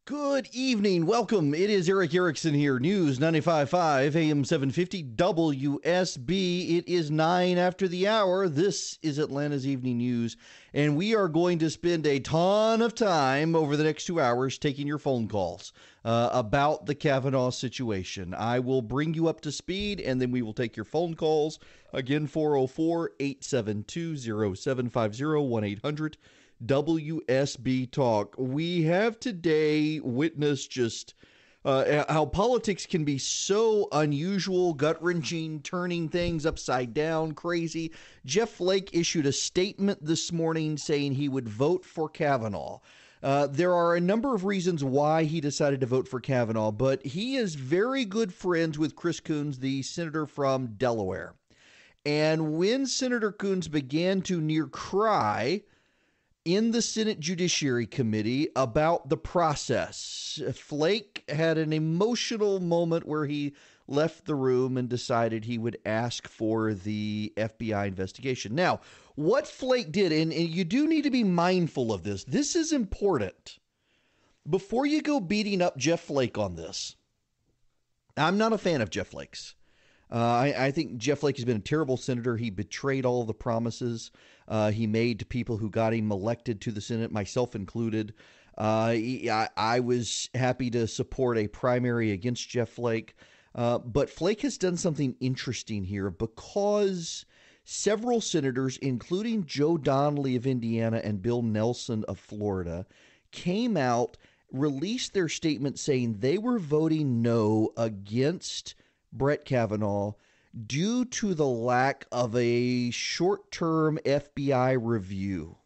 Good evening. Welcome. It is Erick Erickson here. News 95.5 AM 750 WSB. It is 9 after the hour. This is Atlanta's Evening News, and we are going to spend a ton of time over the next 2 hours taking your phone calls about the Kavanaugh situation. I will bring you up to speed, and then we will take your phone calls. Again, 404-872-0750, 1-800 WSB Talk. We have today witnessed just how politics can be so unusual, gut-wrenching, turning things upside down, crazy. Jeff Flake issued a statement this morning saying he would vote for Kavanaugh. There are a number of reasons why he decided to vote for Kavanaugh, but he is very good friends with Chris Coons, the senator from Delaware. And when Senator Coons began to near cry in the Senate Judiciary Committee about the process, Flake had an emotional moment where he left the room and decided he would ask for the FBI investigation. Now, what Flake did, and you do need to be mindful of this. This is important. Before you go beating up Jeff Flake on this, I'm not a fan of Jeff Flake's. I think Jeff Flake has been a terrible senator. He betrayed all of the promises he made to people who got him elected to the Senate, myself included. I was happy to support a primary against Jeff Flake. But Flake has done something interesting here because several senators, including Joe Donnelly of Indiana and Bill Nelson of Florida, came out, released their statement saying they were voting no against Brett Kavanaugh due to the lack of a short-term FBI review.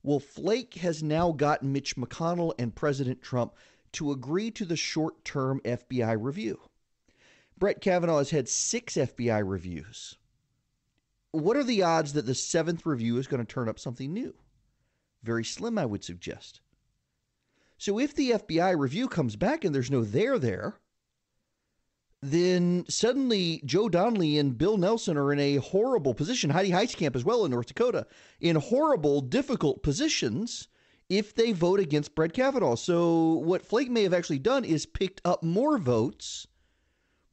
Well, Flake has now gotten Mitch McConnell and President Trump to agree to the short-term FBI review. Brett Kavanaugh has had 6 FBI reviews. What are the odds that the 7th review is going to turn up something new? Very slim, I would suggest. So if the FBI review comes back and there's no there, then suddenly Joe Donnelly and Bill Nelson are in a horrible position. Heidi Heitkamp as well in North Dakota, in horrible, difficult positions if they vote against Brett Kavanaugh. So what Flake may have actually done is picked up more votes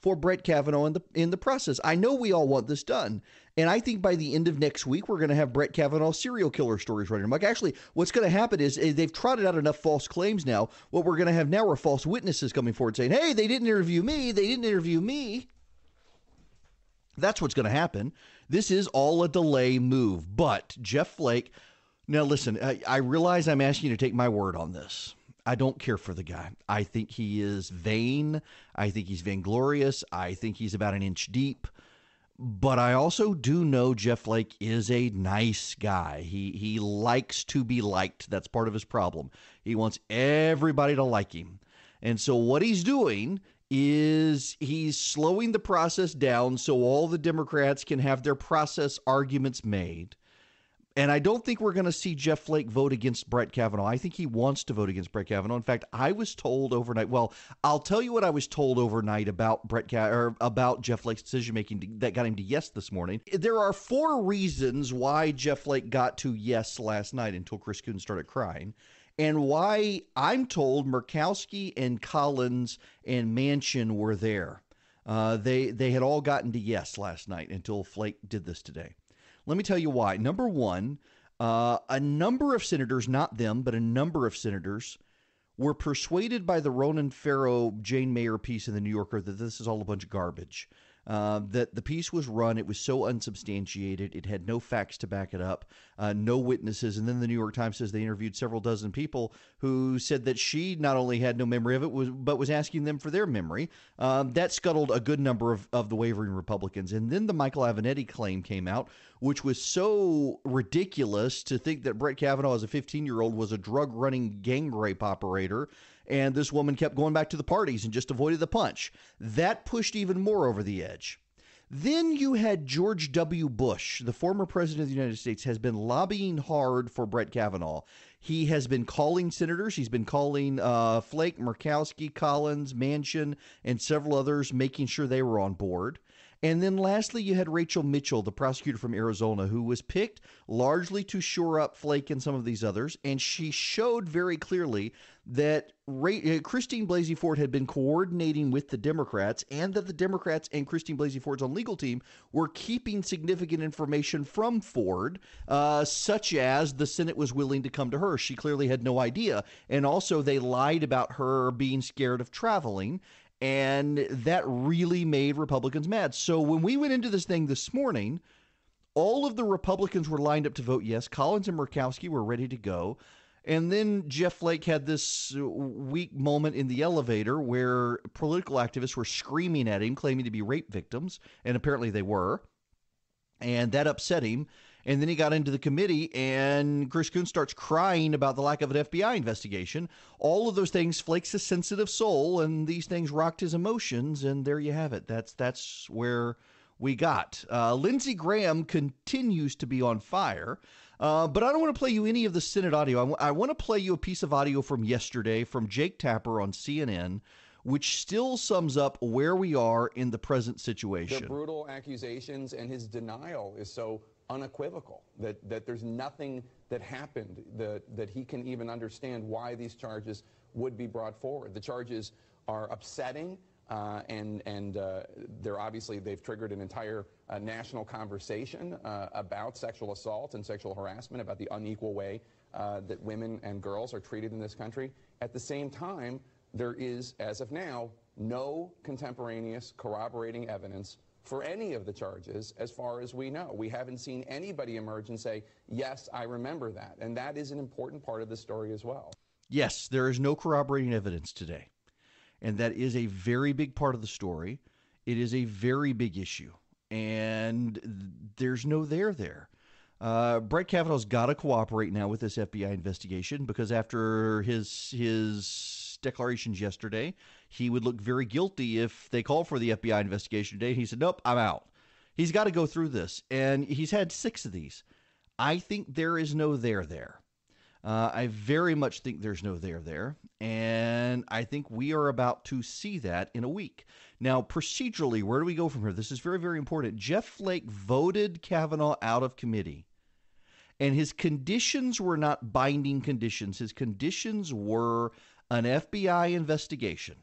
for Brett Kavanaugh in the process. I know we all want this done. And I think by the end of next week, we're going to have Brett Kavanaugh serial killer stories running amok. Actually, what's going to happen is they've trotted out enough false claims now. What we're going to have now are false witnesses coming forward saying, hey, they didn't interview me. They didn't interview me. That's what's going to happen. This is all a delay move. But Jeff Flake, now listen, I realize I'm asking you to take my word on this. I don't care for the guy. I think he is vain. I think he's vainglorious. I think he's about an inch deep. But I also do know Jeff Flake is a nice guy. He likes to be liked. That's part of his problem. He wants everybody to like him. And so what he's doing is he's slowing the process down so all the Democrats can have their process arguments made. And I don't think we're going to see Jeff Flake vote against Brett Kavanaugh. I think he wants to vote against Brett Kavanaugh. In fact, I was told overnight. Well, I'll tell you what I was told overnight about about Jeff Flake's decision making that got him to yes this morning. There are 4 reasons why Jeff Flake got to yes last night until Chris Coons started crying, and why I'm told Murkowski and Collins and Manchin were there. They had all gotten to yes last night until Flake did this today. Let me tell you why. Number one, a number of senators, not them, but a number of senators were persuaded by the Ronan Farrow, Jane Mayer piece in the New Yorker that this is all a bunch of garbage. That the piece was run. It was so unsubstantiated. It had no facts to back it up, no witnesses. And then the New York Times says they interviewed several dozen people who said that she not only had no memory of it, but was asking them for their memory. That scuttled a good number of the wavering Republicans. And then the Michael Avenatti claim came out, which was so ridiculous to think that Brett Kavanaugh, as a 15-year-old, was a drug-running gang rape operator. And this woman kept going back to the parties and just avoided the punch. That pushed even more over the edge. Then you had George W. Bush, the former president of the United States, has been lobbying hard for Brett Kavanaugh. He has been calling senators. He's been calling Flake, Murkowski, Collins, Manchin, and several others, making sure they were on board. And then lastly, you had Rachel Mitchell, the prosecutor from Arizona, who was picked largely to shore up Flake and some of these others. And she showed very clearly that Christine Blasey Ford had been coordinating with the Democrats, and that the Democrats and Christine Blasey Ford's own legal team were keeping significant information from Ford, such as the Senate was willing to come to her. She clearly had no idea. And also, they lied about her being scared of traveling. And that really made Republicans mad. So when we went into this thing this morning, all of the Republicans were lined up to vote yes. Collins and Murkowski were ready to go. And then Jeff Flake had this weak moment in the elevator where political activists were screaming at him, claiming to be rape victims. And apparently they were. And that upset him. And then he got into the committee, and Chris Coons starts crying about the lack of an FBI investigation. All of those things, Flake's a sensitive soul, and these things rocked his emotions, and there you have it. That's where we got. Lindsey Graham continues to be on fire, but I don't want to play you any of the Senate audio. I want to play you a piece of audio from yesterday from Jake Tapper on CNN, which still sums up where we are in the present situation. The brutal accusations and his denial is so unequivocal that there's nothing that happened that he can even understand why these charges would be brought forward. The charges are upsetting, and they've triggered an entire national conversation about sexual assault and sexual harassment, about the unequal way that women and girls are treated in this country. At the same time, there is, as of now, no contemporaneous corroborating evidence for any of the charges, as far as we know. We haven't seen anybody emerge and say, yes, I remember that. And that is an important part of the story as well. Yes, there is no corroborating evidence today. And that is a very big part of the story. It is a very big issue. And there's no there. Brett Kavanaugh's got to cooperate now with this FBI investigation, because after his declarations yesterday, he would look very guilty if they called for the FBI investigation today. He said, nope, I'm out. He's got to go through this. And he's had 6 of these. I think there is no there. I very much think there's no there. And I think we are about to see that in a week. Now, procedurally, where do we go from here? This is very, very important. Jeff Flake voted Kavanaugh out of committee. And his conditions were not binding conditions. His conditions were an FBI investigation.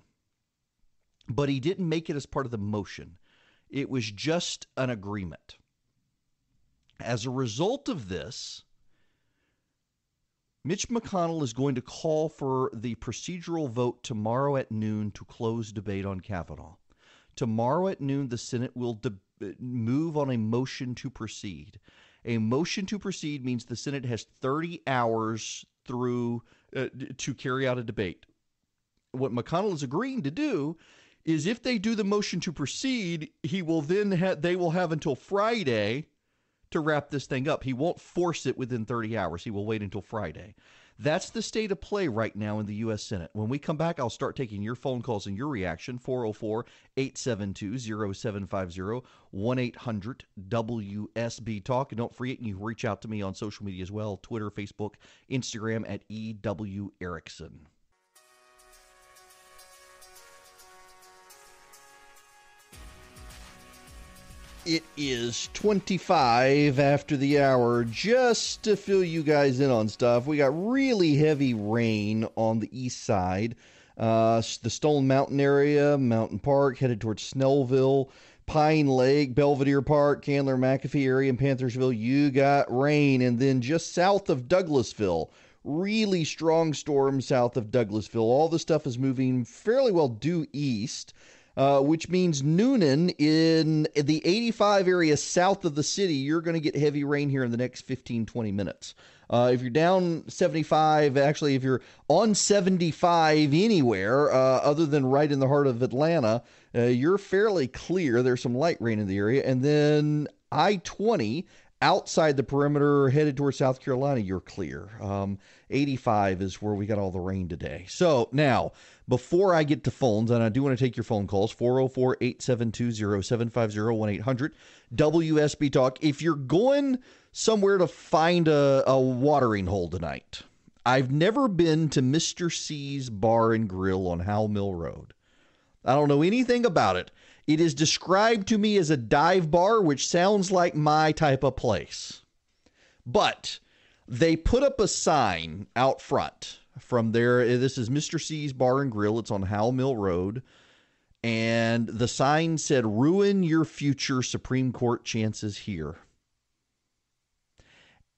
But he didn't make it as part of the motion. It was just an agreement. As a result of this, Mitch McConnell is going to call for the procedural vote tomorrow at noon to close debate on Kavanaugh. Tomorrow at noon, the Senate will move on a motion to proceed. A motion to proceed means the Senate has 30 hours through to carry out a debate. What McConnell is agreeing to do is, if they do the motion to proceed, they will have until Friday to wrap this thing up. He won't force it within 30 hours. He will wait until Friday. That's the state of play right now in the U.S. Senate. When we come back, I'll start taking your phone calls and your reaction. 404-872-0750, 1-800-WSB-TALK. And don't forget, you can reach out to me on social media as well, Twitter, Facebook, Instagram at EW Erickson. It is 25 after the hour. Just to fill you guys in on stuff, we got really heavy rain on the east side. The Stone Mountain area, Mountain Park, headed towards Snellville, Pine Lake, Belvedere Park, Candler, McAfee area, and Panthersville. You got rain. And then just south of Douglasville, really strong storm south of Douglasville. All the stuff is moving fairly well due east. Which means Noonan in the 85 area south of the city, you're going to get heavy rain here in the next 15, 20 minutes. If you're down 75, actually, if you're on 75 anywhere other than right in the heart of Atlanta, you're fairly clear. There's some light rain in the area. And then I-20 outside the perimeter headed towards South Carolina, you're clear. 85 is where we got all the rain today. So now, before I get to phones, and I do want to take your phone calls, 404-872-0750, 1-800-WSB-TALK. If you're going somewhere to find a watering hole tonight, I've never been to Mr. C's Bar and Grill on Howell Mill Road. I don't know anything about it. It is described to me as a dive bar, which sounds like my type of place. But they put up a sign out front from there. This is Mr. C's Bar and Grill. It's on Howell Mill Road. And the sign said, "Ruin your future Supreme Court chances here."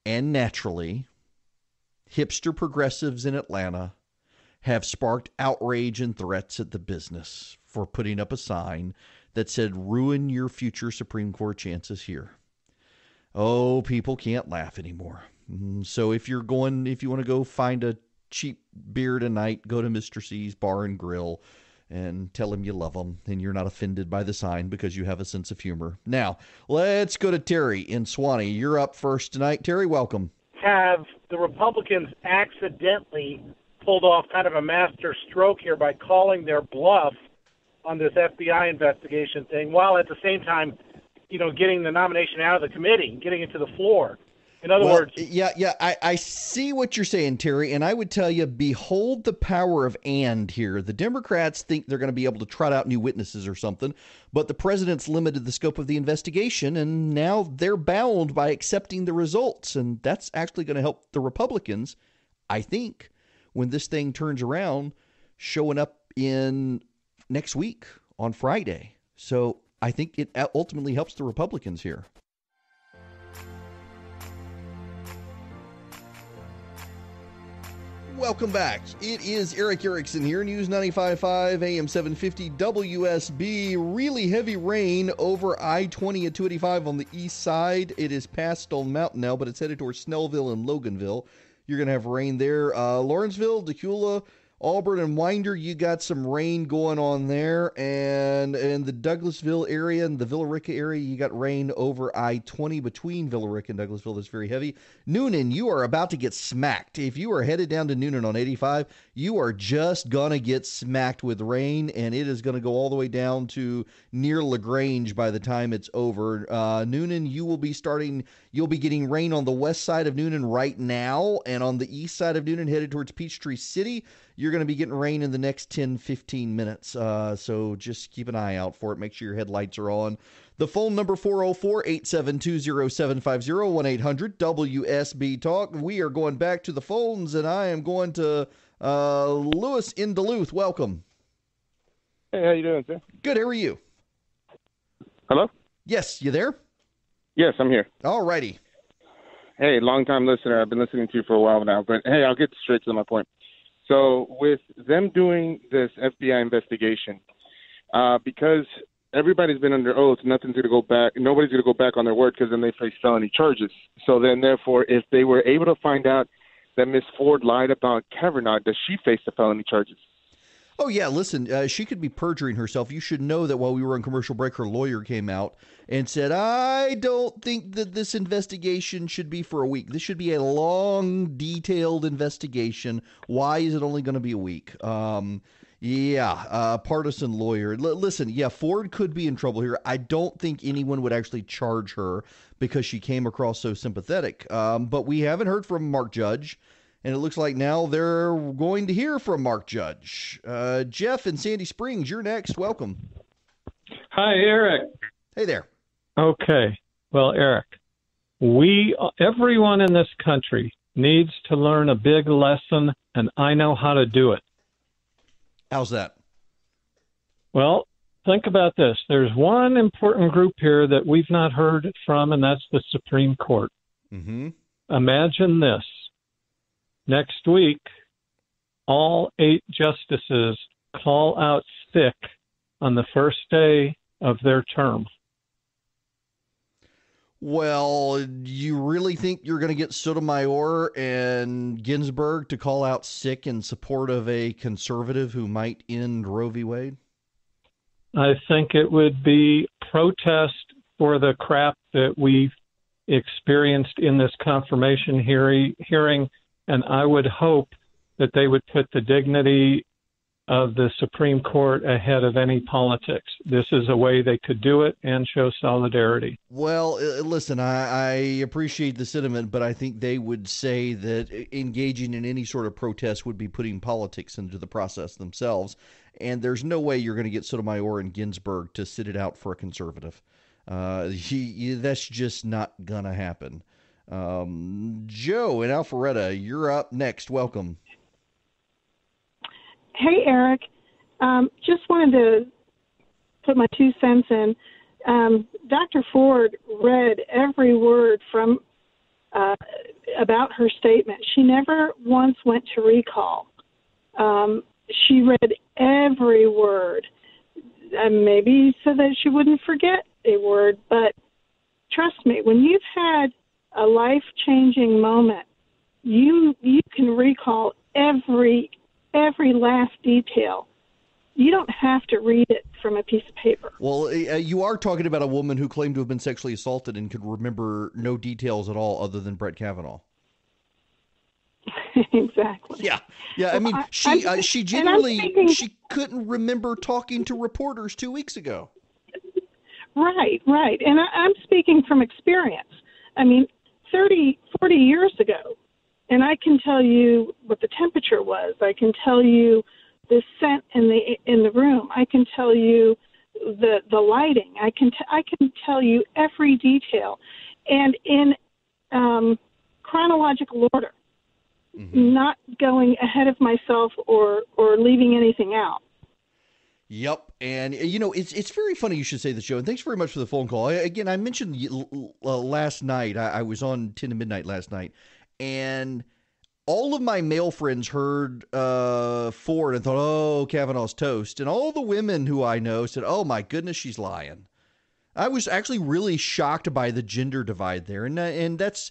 And naturally, hipster progressives in Atlanta have sparked outrage and threats at the business for putting up a sign that said, "Ruin your future Supreme Court chances here." Oh, people can't laugh anymore. So if you want to go find a cheap beer tonight, go to Mr. C's Bar and Grill and tell him you love him and you're not offended by the sign because you have a sense of humor. Now, let's go to Terry in Swanee. You're up first tonight. Terry, welcome. Have the Republicans accidentally pulled off kind of a master stroke here by calling their bluff on this FBI investigation thing, while at the same time, getting the nomination out of the committee, getting it to the floor? In other words... Yeah, I see what you're saying, Terry, and I would tell you, behold the power of "and" here. The Democrats think they're going to be able to trot out new witnesses or something, but the president's limited the scope of the investigation, and now they're bound by accepting the results, and that's actually going to help the Republicans, I think, when this thing turns around, showing up in next week on Friday. So I think it ultimately helps the Republicans here. Welcome back. It is Erick Erickson here, News 95.5, AM 750, WSB. Really heavy rain over I-20 and 285 on the east side. It is past Stone Mountain now, but it's headed towards Snellville and Loganville. You're going to have rain there. Lawrenceville, Decula, Auburn, and Winder, you got some rain going on there. And in the Douglasville area and the Villa Rica area, you got rain over I-20 between Villa Rica and Douglasville. That's very heavy. Noonan, you are about to get smacked. If you are headed down to Noonan on 85, you are just going to get smacked with rain, and it is going to go all the way down to near LaGrange by the time it's over. Noonan, you'll be getting rain on the west side of Noonan right now, and on the east side of Noonan headed towards Peachtree City, you're going to be getting rain in the next 10, 15 minutes. So just keep an eye out for it. Make sure your headlights are on. The phone number 404-872-0750, 1-800-WSB Talk. We are going back to the phones, and I am going to Lewis in Duluth. Welcome. Hey, how you doing, sir? Good. How are you? Hello? Yes, you there? Yes, I'm here. All righty. Hey, long-time listener. I've been listening to you for a while now. But, hey, I'll get straight to my point. So with them doing this FBI investigation, because everybody's been under oath, nobody's going to go back on their word because then they face felony charges. So then, therefore, if they were able to find out that Ms. Ford lied about Kavanaugh, does she face the felony charges? Oh, yeah. Listen, she could be perjuring herself. You should know that while we were on commercial break, her lawyer came out and said, "I don't think that this investigation should be for a week. This should be a long, detailed investigation. Why is it only going to be a week?" Partisan lawyer. Listen, yeah, Ford could be in trouble here. I don't think anyone would actually charge her because she came across so sympathetic. But we haven't heard from Mark Judge. And it looks like now they're going to hear from Mark Judge. Jeff in Sandy Springs, you're next. Welcome. Hi, Eric. Hey there. Okay. Well, Eric, everyone in this country needs to learn a big lesson, and I know how to do it. How's that? Well, think about this. There's one important group here that we've not heard from, and that's the Supreme Court. Mm-hmm. Imagine this. Next week, all 8 justices call out sick on the first day of their term. Well, you really think you're going to get Sotomayor and Ginsburg to call out sick in support of a conservative who might end Roe v. Wade? I think it would be protest for the crap that we've experienced in this confirmation hearing. And I would hope that they would put the dignity of the Supreme Court ahead of any politics. This is a way they could do it and show solidarity. Well, listen, I appreciate the sentiment, but I think they would say that engaging in any sort of protest would be putting politics into the process themselves. And there's no way you're going to get Sotomayor and Ginsburg to sit it out for a conservative. That's just not going to happen. Joe in Alpharetta, you're up next. Welcome. Hey, Eric. Just wanted to put my 2 cents in. Dr. Ford read every word from about her statement. She never once went to recall. She read every word, maybe so that she wouldn't forget a word. But trust me, when you've had a life-changing moment, you can recall every last detail. You don't have to read it from a piece of paper. Well, you are talking about a woman who claimed to have been sexually assaulted and could remember no details at all other than Brett Kavanaugh. Exactly. Yeah. I mean, she genuinely she couldn't remember talking to reporters 2 weeks ago. Right. And I'm speaking from experience. I mean, 30, 40 years ago, and I can tell you what the temperature was. I can tell you the scent in the room. I can tell you the lighting. I can tell you every detail, and in chronological order, not going ahead of myself or leaving anything out. Yep. And, it's very funny you should say this, Joe, and thanks very much for the phone call. Again, I mentioned last night, I was on 10 to midnight last night, and all of my male friends heard Ford and thought, oh, Kavanaugh's toast. And all the women who I know said, oh, my goodness, she's lying. I was actually really shocked by the gender divide there, and that's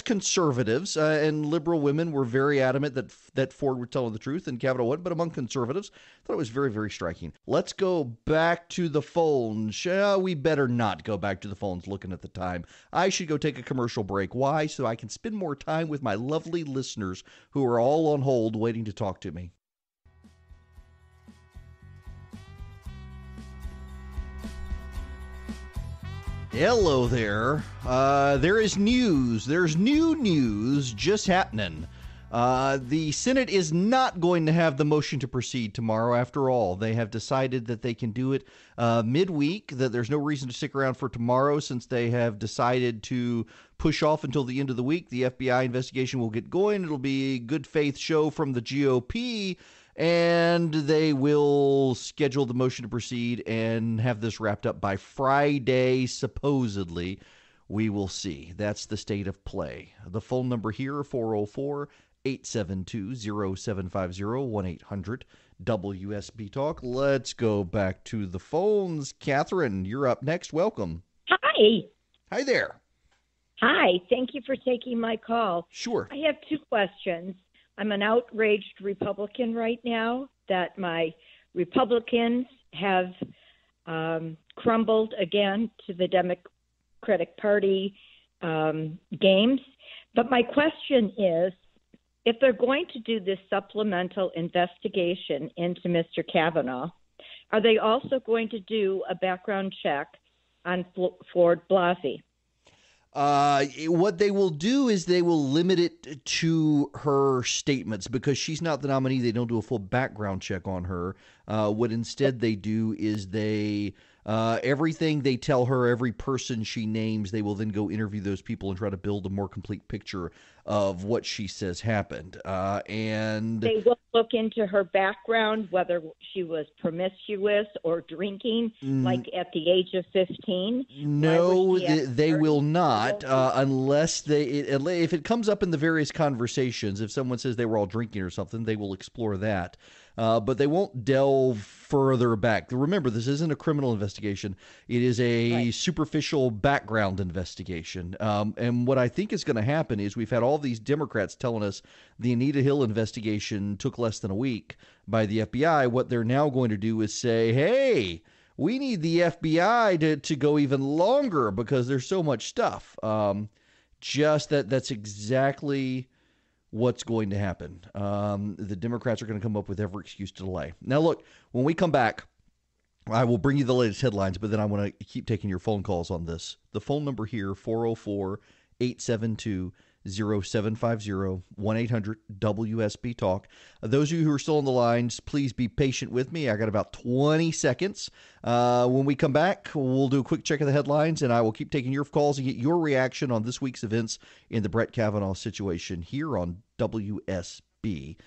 conservatives and liberal women were very adamant that Ford was telling the truth and Kavanaugh wasn't, but among conservatives, I thought it was very, very striking. Let's go back to the phones. We better not go back to the phones looking at the time. I should go take a commercial break. Why? So I can spend more time with my lovely listeners who are all on hold waiting to talk to me. Hello there. There is news. There's new news just happening. The Senate is not going to have the motion to proceed tomorrow after all. They have decided that they can do it midweek, that there's no reason to stick around for tomorrow since they have decided to push off until the end of the week. The FBI investigation will get going. It'll be a good faith show from the GOP. And they will schedule the motion to proceed and have this wrapped up by Friday, supposedly. We will see. That's the state of play. The phone number here, 404-872-0750, 1-800-WSB Talk. Let's go back to the phones. Catherine, you're up next. Welcome. Hi. Hi there. Hi. Thank you for taking my call. Sure. I have 2 questions. I'm an outraged Republican right now that my Republicans have crumbled again to the Democratic Party games. But my question is, if they're going to do this supplemental investigation into Mr. Kavanaugh, are they also going to do a background check on Ford Blasey? What they will do is they will limit it to her statements because she's not the nominee. They don't do a full background check on her. What instead they do is they everything they tell her, every person she names, they will then go interview those people and try to build a more complete picture of what she says happened. And they will look into her background, whether she was promiscuous or drinking, like at the age of 15. No, they will not, unless if it comes up in the various conversations. If someone says they were all drinking or something, they will explore that. But they won't delve further back. Remember, this isn't a criminal investigation. It is a superficial background investigation. And what I think is going to happen is we've had all these Democrats telling us the Anita Hill investigation took less than a week by the FBI. What they're now going to do is say, hey, we need the FBI to go even longer because there's so much stuff. That's exactly what's going to happen. The Democrats are going to come up with every excuse to delay. Now, look, when we come back, I will bring you the latest headlines, but then I want to keep taking your phone calls on this. The phone number here, 404-872-0750, 1-800-WSB-TALK. Those of you who are still on the lines, please be patient with me. I got about 20 seconds. When we come back, we'll do a quick check of the headlines, and I will keep taking your calls and get your reaction on this week's events in the Brett Kavanaugh situation here on WSB.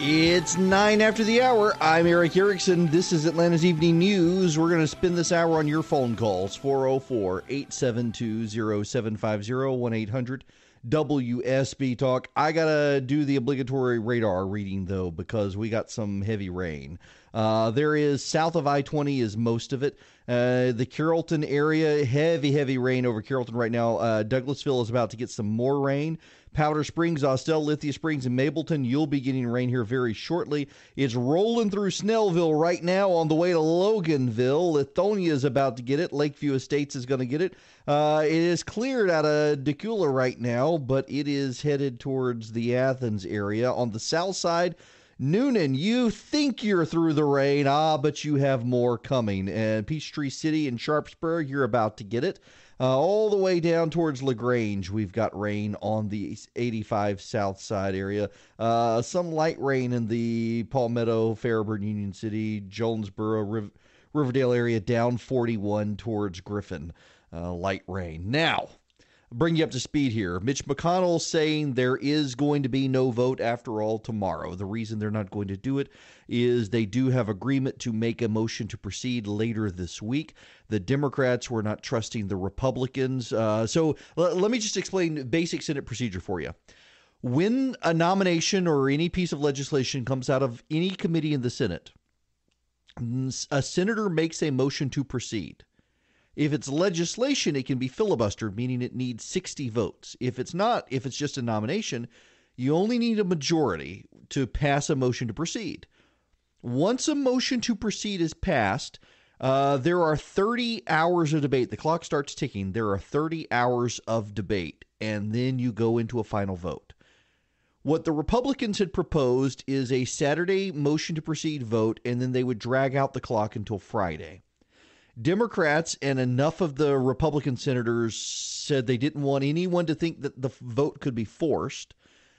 It's 9 after the hour. I'm Erick Erickson. This is Atlanta's Evening News. We're going to spend this hour on your phone calls. 404-872-0750, 1-800-WSB Talk. I got to do the obligatory radar reading, though, because we got some heavy rain. There is south of I-20 is most of it. The Carrollton area, heavy rain over Carrollton right now. Douglasville is about to get some more rain. Powder Springs, Austell, Lithia Springs, and Mableton, you'll be getting rain here very shortly. It's rolling through Snellville right now on the way to Loganville. Lithonia is about to get it. Lakeview Estates is going to get it. It is cleared out of Decula right now, but it is headed towards the Athens area. On the south side, Noonan, you think you're through the rain, but you have more coming. And Peachtree City and Sharpsburg, you're about to get it. All the way down towards LaGrange, we've got rain on the 85 south side area. Some light rain in the Palmetto, Fairburn, Union City, Jonesboro, Riverdale area, down 41 towards Griffin. Light rain. Now, bring you up to speed here. Mitch McConnell saying there is going to be no vote after all tomorrow. The reason they're not going to do it is they do have agreement to make a motion to proceed later this week. The Democrats were not trusting the Republicans. So let me just explain basic Senate procedure for you. When a nomination or any piece of legislation comes out of any committee in the Senate, a senator makes a motion to proceed. If it's legislation, it can be filibustered, meaning it needs 60 votes. If it's not, if it's just a nomination, you only need a majority to pass a motion to proceed. Once a motion to proceed is passed, there are 30 hours of debate. The clock starts ticking. There are 30 hours of debate, and then you go into a final vote. What the Republicans had proposed is a Saturday motion to proceed vote, and then they would drag out the clock until Friday. Democrats and enough of the Republican senators said they didn't want anyone to think that the vote could be forced.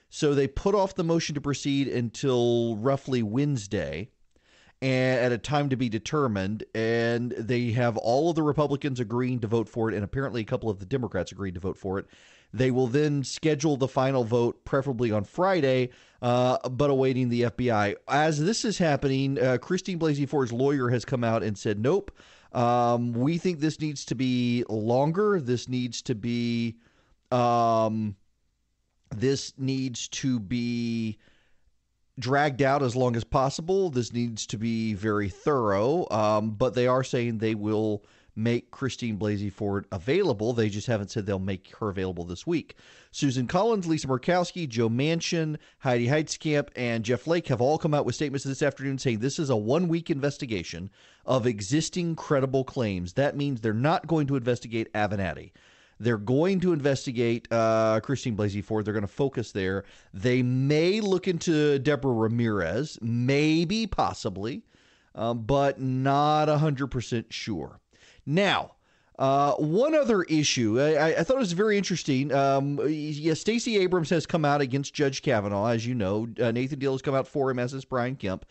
So they put off the motion to proceed until roughly Wednesday and at a time to be determined. And they have all of the Republicans agreeing to vote for it. And apparently a couple of the Democrats agreed to vote for it. They will then schedule the final vote, preferably on Friday, but awaiting the FBI. As this is happening, Christine Blasey Ford's lawyer has come out and said, nope. We think this needs to be longer. This needs to be dragged out as long as possible. This needs to be very thorough. But they are saying they will make Christine Blasey Ford available. They just haven't said they'll make her available this week. Susan Collins, Lisa Murkowski, Joe Manchin, Heidi Heitkamp, and Jeff Flake have all come out with statements this afternoon saying this is a one-week investigation of existing credible claims. That means they're not going to investigate Avenatti. They're going to investigate Christine Blasey Ford. They're going to focus there. They may look into Deborah Ramirez, maybe, possibly, but not 100% sure. Now, one other issue, I thought it was very interesting. Stacey Abrams has come out against Judge Kavanaugh, as you know. Nathan Deal has come out for him, as has Brian Kemp.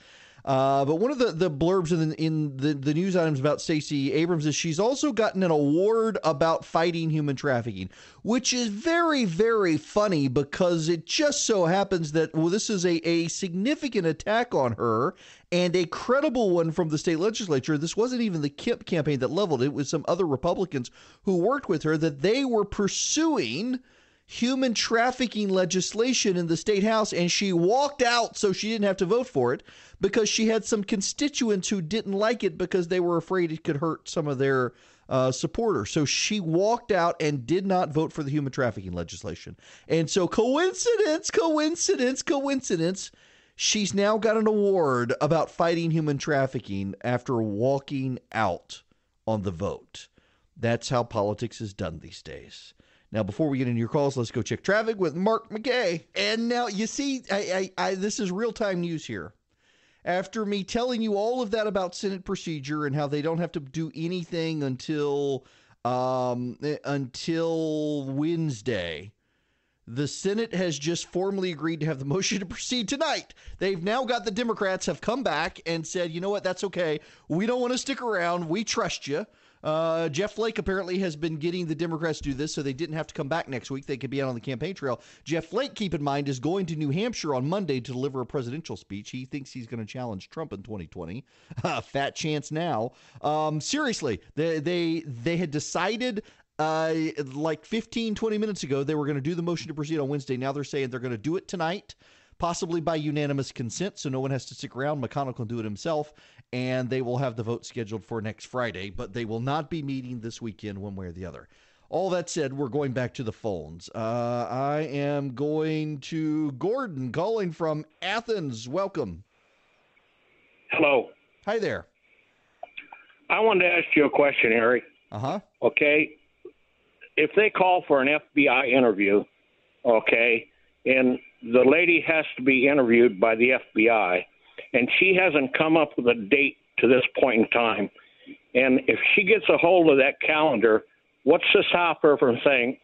But one of the blurbs in the news items about Stacey Abrams is she's also gotten an award about fighting human trafficking, which is very, very funny because it just so happens that, well, this is a significant attack on her and a credible one from the state legislature. This wasn't even the Kemp campaign that leveled it. It was some other Republicans who worked with her that they were pursuing human trafficking legislation in the state house, and she walked out so she didn't have to vote for it because she had some constituents who didn't like it because they were afraid it could hurt some of their supporter. So she walked out and did not vote for the human trafficking legislation. And so coincidence, she's now got an award about fighting human trafficking after walking out on the vote. That's how politics is done these days. Now, before we get into your calls, let's go check traffic with Mark McKay. And now, you see, this is real-time news here. After me telling you all of that about Senate procedure and how they don't have to do anything until Wednesday, the Senate has just formally agreed to have the motion to proceed tonight. They've now got the Democrats have come back and said, you know what, that's okay. We don't want to stick around. We trust you. Jeff Flake apparently has been getting the Democrats to do this so they didn't have to come back next week. They could be out on the campaign trail. Jeff Flake, keep in mind, is going to New Hampshire on Monday to deliver a presidential speech. He thinks he's going to challenge Trump in 2020. Fat chance now. Seriously, they had decided like 15, 20 minutes ago they were going to do the motion to proceed on Wednesday. Now they're saying they're going to do it tonight, possibly by unanimous consent, so no one has to stick around. McConnell can do it himself, and they will have the vote scheduled for next Friday, but they will not be meeting this weekend one way or the other. All that said, we're going back to the phones. I am going to Gordon calling from Athens. Welcome. Hello. Hi there. I wanted to ask you a question, Eric. Uh-huh. Okay. If they call for an FBI interview, okay, and the lady has to be interviewed by the FBI, and she hasn't come up with a date to this point in time, and if she gets a hold of that calendar, what's to stop her from saying,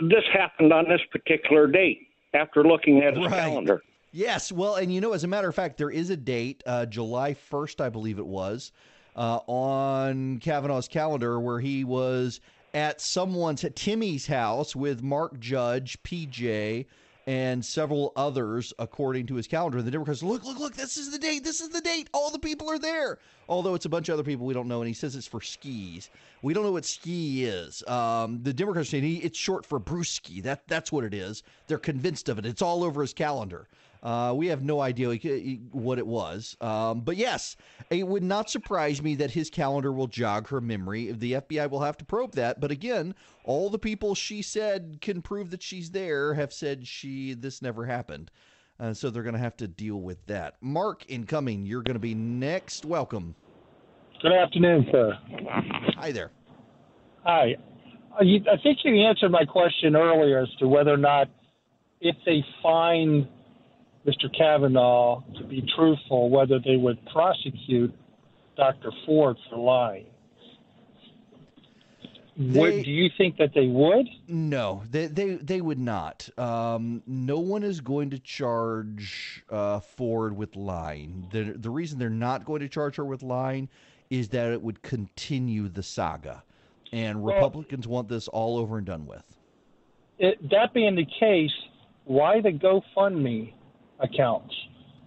this happened on this particular date after looking at his calendar? Yes. Well, and as a matter of fact, there is a date, July 1st, I believe it was, on Kavanaugh's calendar where he was at Timmy's house with Mark Judge, PJ, and several others, according to his calendar. And the Democrats, look, this is the date. All the people are there. Although it's a bunch of other people we don't know, and he says it's for skis. We don't know what ski is. The Democrats are saying it's short for brewski. That's what it is. They're convinced of it. It's all over his calendar. We have no idea what it was. But yes, it would not surprise me that his calendar will jog her memory. The FBI will have to probe that. But again, all the people she said can prove that she's there have said this never happened. So they're going to have to deal with that. Mark, incoming. You're going to be next. Welcome. Good afternoon, sir. Hi there. Hi. I think you answered my question earlier as to whether or not if they find Mr. Kavanaugh to be truthful, whether they would prosecute Dr. Ford for lying. Do you think that they would? No, they would not. No one is going to charge Ford with lying. The reason they're not going to charge her with lying is that it would continue the saga. And Republicans want this all over and done with. That being the case, why the GoFundMe accounts?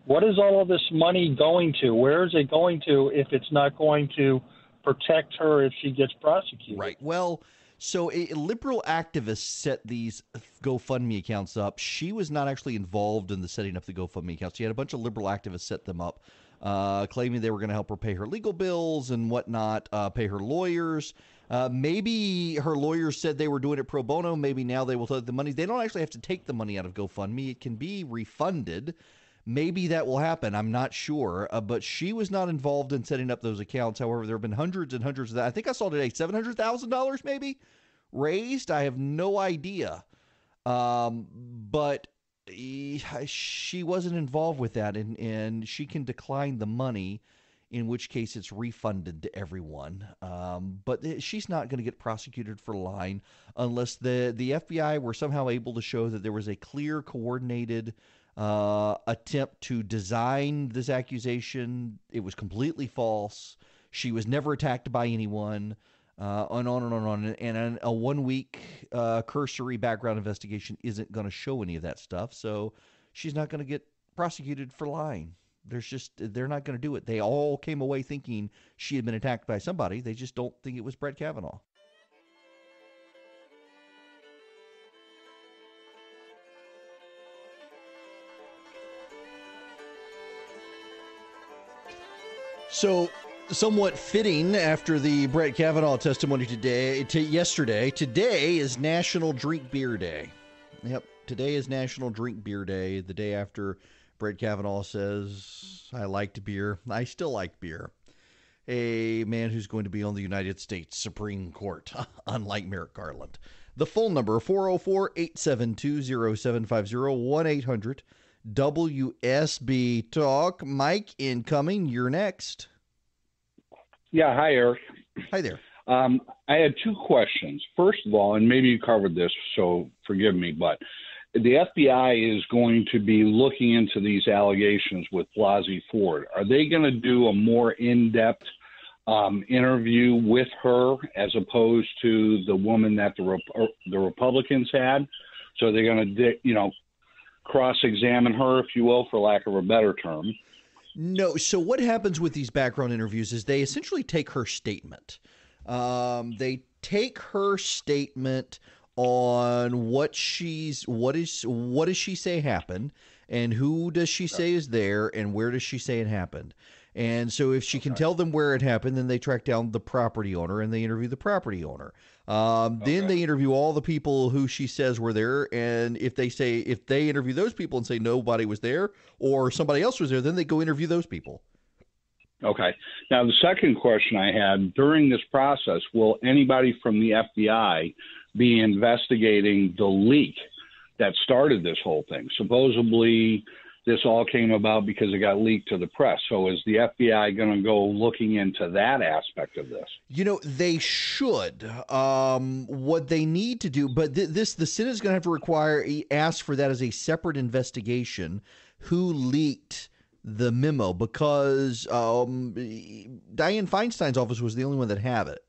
What is all of this money going to? Where is it going to if it's not going to protect her if she gets prosecuted? Right. Well, so a liberal activist set these GoFundMe accounts up. She was not actually involved in the setting up the GoFundMe accounts. She had a bunch of liberal activists set them up, claiming they were going to help her pay her legal bills and whatnot, pay her lawyers. Maybe her lawyers said they were doing it pro bono. Maybe now they will take the money. They don't actually have to take the money out of GoFundMe. It can be refunded. Maybe that will happen. I'm not sure. But she was not involved in setting up those accounts. However, there have been hundreds and hundreds of that. I think I saw today $700,000 maybe raised. I have no idea. But she wasn't involved with that, and she can decline the money, in which case it's refunded to everyone. But she's not going to get prosecuted for lying unless the FBI were somehow able to show that there was a clear, coordinated attempt to design this accusation. It was completely false. She was never attacked by anyone, and on and on and on. And a 1 week cursory background investigation isn't going to show any of that stuff. So she's not going to get prosecuted for lying. They're not going to do it. They all came away thinking she had been attacked by somebody. They just don't think it was Brett Kavanaugh. So Somewhat fitting after the Brett Kavanaugh testimony yesterday. Today is National Drink Beer Day. Yep, today is National Drink Beer Day, the day after Brett Kavanaugh says, I liked beer. I still like beer. A man who's going to be on the United States Supreme Court, unlike Merrick Garland. The phone number, 404-872-0750, 1-800-WSB Talk. Mike incoming. You're next. Yeah, hi, Eric. Hi there. I had two questions. First of all, and maybe you covered this, so forgive me, but the FBI is going to be looking into these allegations with Blasey Ford. Are they going to do a more in-depth interview with her as opposed to the woman that the Republicans had? So they're going to, cross-examine her, if you will, for lack of a better term. No. So what happens with these background interviews is they essentially take her statement. They take her statement on what does she say happened, and who does she say is there, and where does she say it happened. And so if she can tell them where it happened, then they track down the property owner and they interview the property owner. Then they interview all the people who she says were there. And if they interview those people and say nobody was there or somebody else was there, then they go interview those people. Okay. Now, the second question I had, during this process, will anybody from the FBI be investigating the leak that started this whole thing? Supposedly, this all came about because it got leaked to the press. So is the FBI going to go looking into that aspect of this? They should. What they need to do, but the Senate is going to have to ask for that as a separate investigation. Who leaked the memo? Because Dianne Feinstein's office was the only one that had it.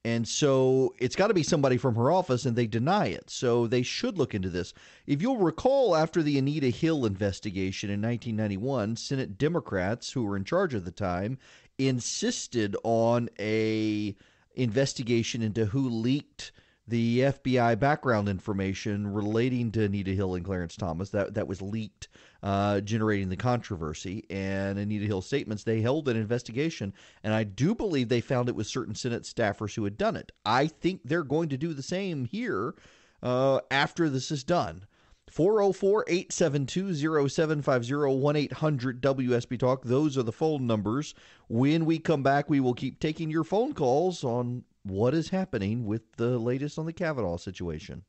And so it's got to be somebody from her office, and they deny it. So they should look into this. If you'll recall, after the Anita Hill investigation in 1991, Senate Democrats, who were in charge at the time, insisted on a investigation into who leaked the FBI background information relating to Anita Hill and Clarence Thomas. That was leaked, generating the controversy. And Anita Hill's statements, they held an investigation, and I do believe they found it was certain Senate staffers who had done it. I think they're going to do the same here after this is done. 404-872-0750, 1-800-WSB Talk. Those are the phone numbers. When we come back, we will keep taking your phone calls on what is happening with the latest on the Kavanaugh situation.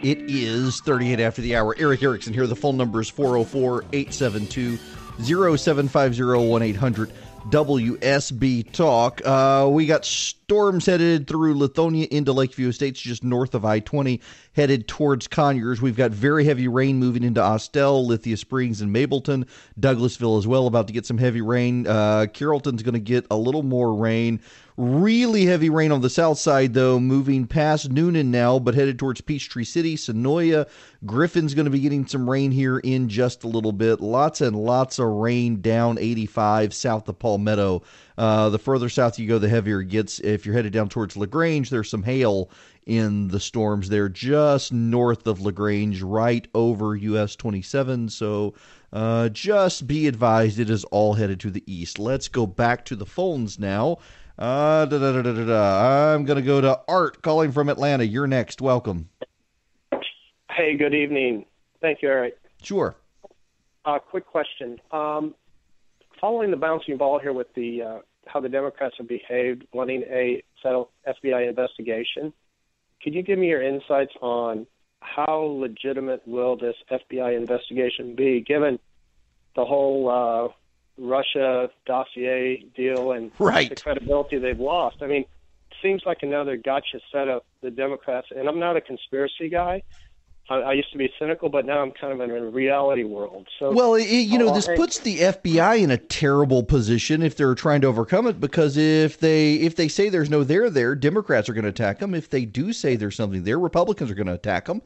It is 38 after the hour. Erick Erickson here. The phone number is 404-872-0750, 1-800-WSB Talk. We got storms headed through Lithonia into Lakeview Estates, just north of I-20, headed towards Conyers. We've got very heavy rain moving into Austell, Lithia Springs, and Mableton. Douglasville as well, about to get some heavy rain. Carrollton's going to get a little more rain. Really heavy rain on the south side, though, moving past Noonan now, but headed towards Peachtree City. Sonoya, Griffin's going to be getting some rain here in just a little bit. Lots and lots of rain down 85 south of Palmetto. The further south you go, the heavier it gets. If you're headed down towards LaGrange, there's some hail in the storms there just north of LaGrange, right over US 27. So just be advised, it is all headed to the east. Let's go back to the phones now. I'm going to go to Art calling from Atlanta. You're next. Welcome. Hey, good evening. Thank you, Eric. Sure. Quick question. Following the bouncing ball here with the how the Democrats have behaved, wanting a settled FBI investigation, could you give me your insights on how legitimate will this FBI investigation be, given the whole Russia dossier deal and the credibility they've lost? I mean, it seems like another gotcha setup, the Democrats, and I'm not a conspiracy guy. I used to be cynical, but now I'm kind of in a reality world. So, well, this puts the FBI in a terrible position if they're trying to overcome it, because if they say there's no there, Democrats are going to attack them. If they do say there's something there, Republicans are going to attack them.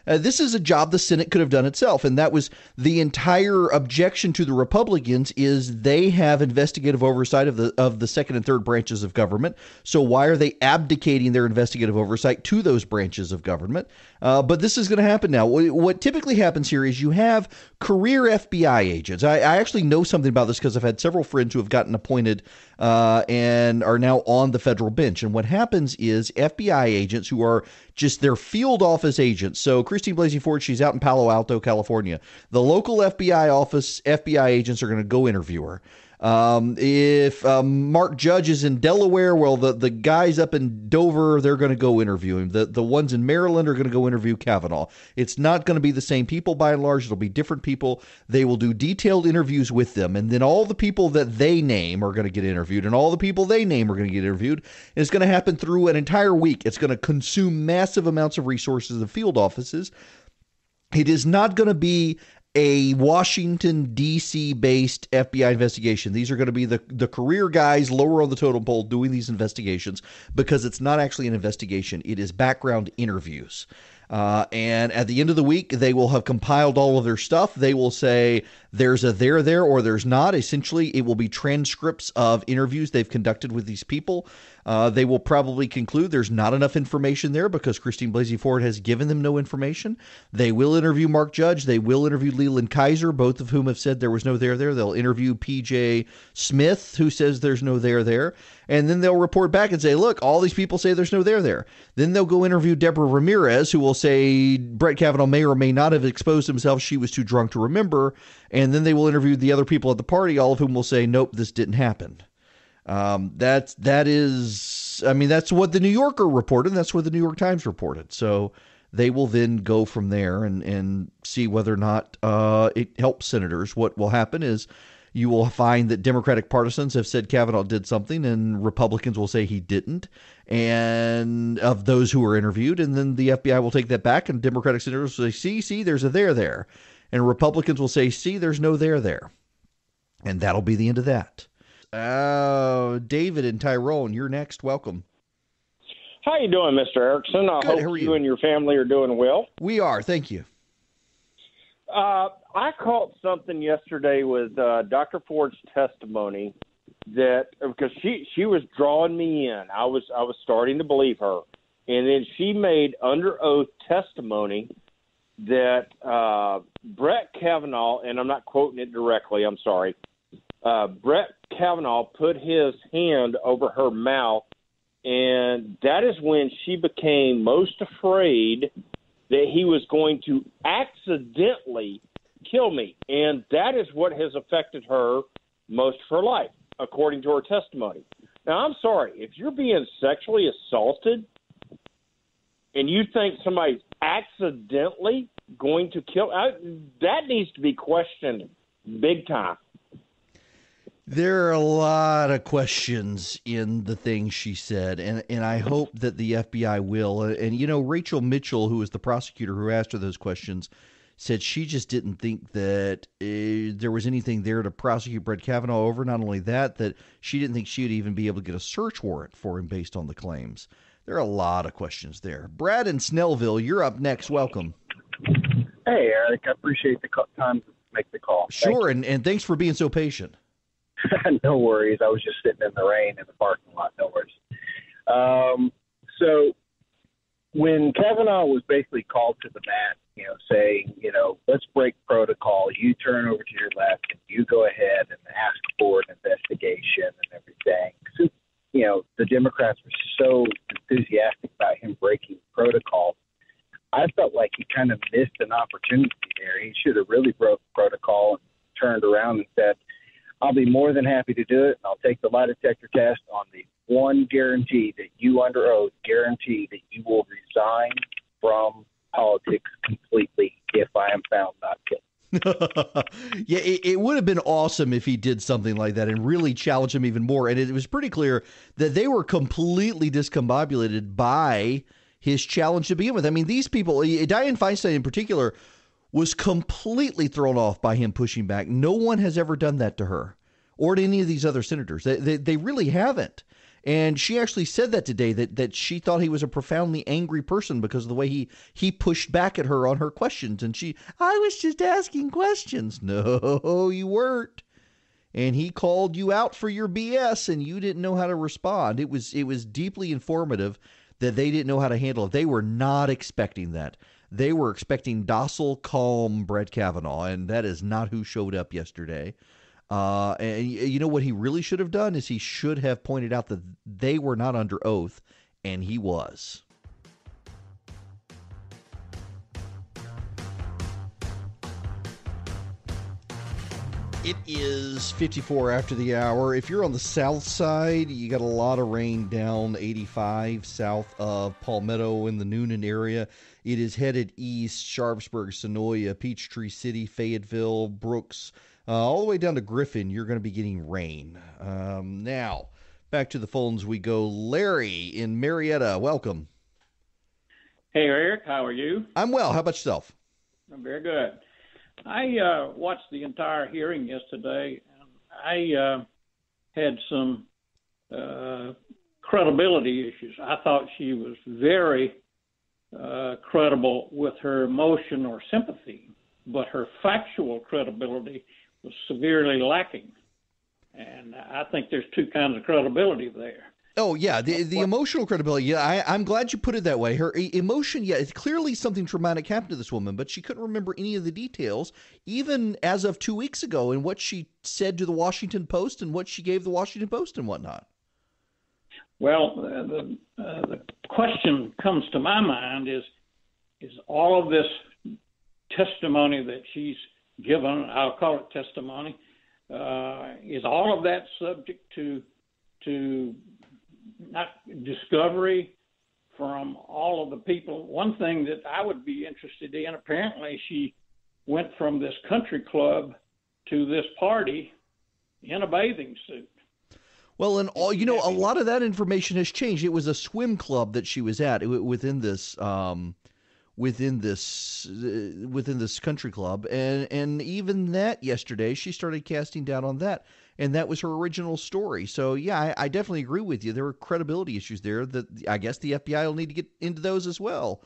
This is a job the Senate could have done itself. And that was the entire objection to the Republicans, is they have investigative oversight of the second and third branches of government. So why are they abdicating their investigative oversight to those branches of government? But this is going to happen now. What typically happens here is you have career FBI agents. I actually know something about this because I've had several friends who have gotten appointed and are now on the federal bench. And what happens is FBI agents who are just their field office agents. So Christine Blasey Ford, she's out in Palo Alto, California. The local FBI agents are going to go interview her. If Mark Judge is in Delaware, well, the guys up in Dover, they're going to go interview him. The ones in Maryland are going to go interview Kavanaugh. It's not going to be the same people by and large. It'll be different people. They will do detailed interviews with them. And then all the people that they name are going to get interviewed, and all the people they name are going to get interviewed. And it's going to happen through an entire week. It's going to consume massive amounts of resources in the field offices. It is not going to be a Washington, D.C. based FBI investigation. These are going to be the career guys lower on the totem pole doing these investigations, because it's not actually an investigation. It is background interviews. And at the end of the week, they will have compiled all of their stuff. They will say there's a there or there's not. Essentially, it will be transcripts of interviews they've conducted with these people. They will probably conclude there's not enough information there because Christine Blasey Ford has given them no information. They will interview Mark Judge. They will interview Leland Kaiser, both of whom have said there was no there. They'll interview P.J. Smith, who says there's no there. And then they'll report back and say, look, all these people say there's no there. Then they'll go interview Deborah Ramirez, who will say Brett Kavanaugh may or may not have exposed himself. She was too drunk to remember. And then they will interview the other people at the party, all of whom will say, nope, this didn't happen. That's what the New Yorker reported. That's what the New York Times reported. So they will then go from there and see whether or not it helps senators. What will happen is you will find that Democratic partisans have said Kavanaugh did something, and Republicans will say he didn't, and of those who were interviewed. And then the FBI will take that back, and Democratic senators will say, see, there's a there. And Republicans will say, see, there's no there. And that'll be the end of that. David and Tyrone, you're next. Welcome. How you doing, Mr. Erickson? I Good. hope you and your family are doing well. We are. Thank you. I caught something yesterday with Dr. Ford's testimony that because she was drawing me in. I was starting to believe her. And then she made under oath testimony that Brett Kavanaugh, and I'm not quoting it directly, I'm sorry, Brett Kavanaugh put his hand over her mouth, and that is when she became most afraid that he was going to accidentally kill me. And that is what has affected her most of her life, according to her testimony. Now, I'm sorry, if you're being sexually assaulted and you think somebody's accidentally going to kill, that needs to be questioned big time. There are a lot of questions in the things she said, and I hope that the FBI will. And, Rachel Mitchell, who was the prosecutor who asked her those questions, said she just didn't think that there was anything there to prosecute Brett Kavanaugh over. Not only that she didn't think she would even be able to get a search warrant for him based on the claims. There are a lot of questions there. Brad in Snellville, you're up next. Welcome. Hey, Eric. I appreciate the time to make the call. Sure, and thanks for being so patient. No worries. I was just sitting in the rain in the parking lot. No worries. So when Kavanaugh was basically called to the mat, saying, let's break protocol. You turn over to your left and you go ahead and ask for an investigation and everything. Since, the Democrats were so enthusiastic about him breaking protocol, I felt like he kind of missed an opportunity there. He should have really broke protocol and turned around and said, I'll be more than happy to do it, and I'll take the lie detector test on the one guarantee that you under oath guarantee that you will resign from politics completely if I am found not guilty. Yeah, it would have been awesome if he did something like that and really challenged him even more. And it was pretty clear that they were completely discombobulated by his challenge to begin with. I mean, these people, Dianne Feinstein in particular, was completely thrown off by him pushing back. No one has ever done that to her or to any of these other senators. They really haven't. And she actually said that today, that she thought he was a profoundly angry person because of the way he pushed back at her on her questions. And I was just asking questions. No, you weren't. And he called you out for your BS, and you didn't know how to respond. It was deeply informative that they didn't know how to handle it. They were not expecting that. They were expecting docile, calm Brett Kavanaugh, and that is not who showed up yesterday. And you know what he really should have done is he should have pointed out that they were not under oath, and he was. It is 54 after the hour. If you're on the south side, you got a lot of rain down 85 south of Palmetto in the Noonan area. It is headed east, Sharpsburg, Sonoya, Peachtree City, Fayetteville, Brooks, all the way down to Griffin. You're going to be getting rain. Now, back to the phones we go. Larry in Marietta, welcome. Hey, Eric, how are you? I'm well. How about yourself? I'm very good. I watched the entire hearing yesterday, and I had some credibility issues. I thought she was very credible with her emotion or sympathy, but her factual credibility was severely lacking. And I think there's two kinds of credibility there. Oh, yeah, the emotional credibility. Yeah, I'm glad you put it that way. Her emotion, yeah, it's clearly something traumatic happened to this woman, but she couldn't remember any of the details, even as of 2 weeks ago, and what she said to the Washington Post and what she gave the Washington Post and whatnot. Well, the question comes to my mind is all of this testimony that she's given, I'll call it testimony, is all of that subject to not discovery from all of the people? One thing that I would be interested in, apparently she went from this country club to this party in a bathing suit. Well, and all, a lot of that information has changed. It was a swim club that she was at within this country club, and even that yesterday she started casting doubt on that, and that was her original story. So yeah, I definitely agree with you. There were credibility issues there that I guess the FBI will need to get into those as well.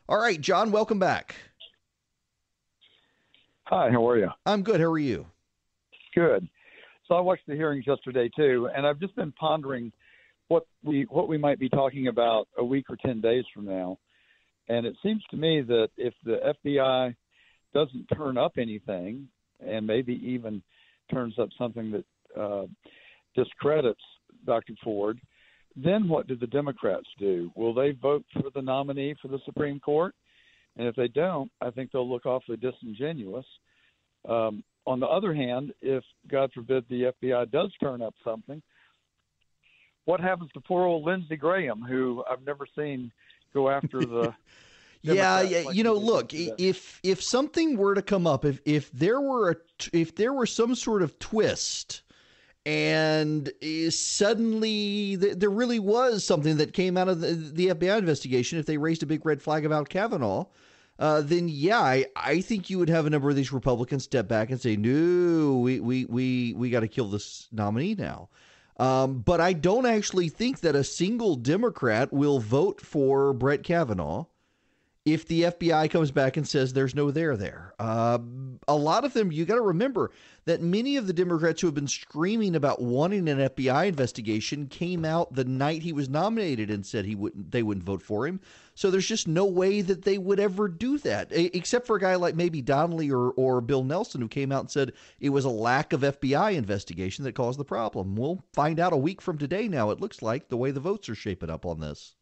All right, John, welcome back. Hi, how are you? I'm good. How are you? Good. So I watched the hearings yesterday too, and I've just been pondering what we might be talking about a week or 10 days from now. And it seems to me that if the FBI doesn't turn up anything, and maybe even turns up something that discredits Dr. Ford, then what do the Democrats do? Will they vote for the nominee for the Supreme Court? And if they don't, I think they'll look awfully disingenuous. On the other hand, if, God forbid, the FBI does turn up something, what happens to poor old Lindsey Graham, who I've never seen go after the yeah, like look, if something were to come up, if there were some sort of twist, and suddenly there really was something that came out of the FBI investigation, if they raised a big red flag about Kavanaugh, then yeah, I think you would have a number of these Republicans step back and say, no, we got to kill this nominee now. But I don't actually think that a single Democrat will vote for Brett Kavanaugh if the FBI comes back and says there's no there. A lot of them, you got to remember that many of the Democrats who have been screaming about wanting an FBI investigation came out the night he was nominated and said they wouldn't vote for him. So there's just no way that they would ever do that, except for a guy like maybe Donnelly or Bill Nelson, who came out and said it was a lack of FBI investigation that caused the problem. We'll find out a week from today now, it looks like, the way the votes are shaping up on this.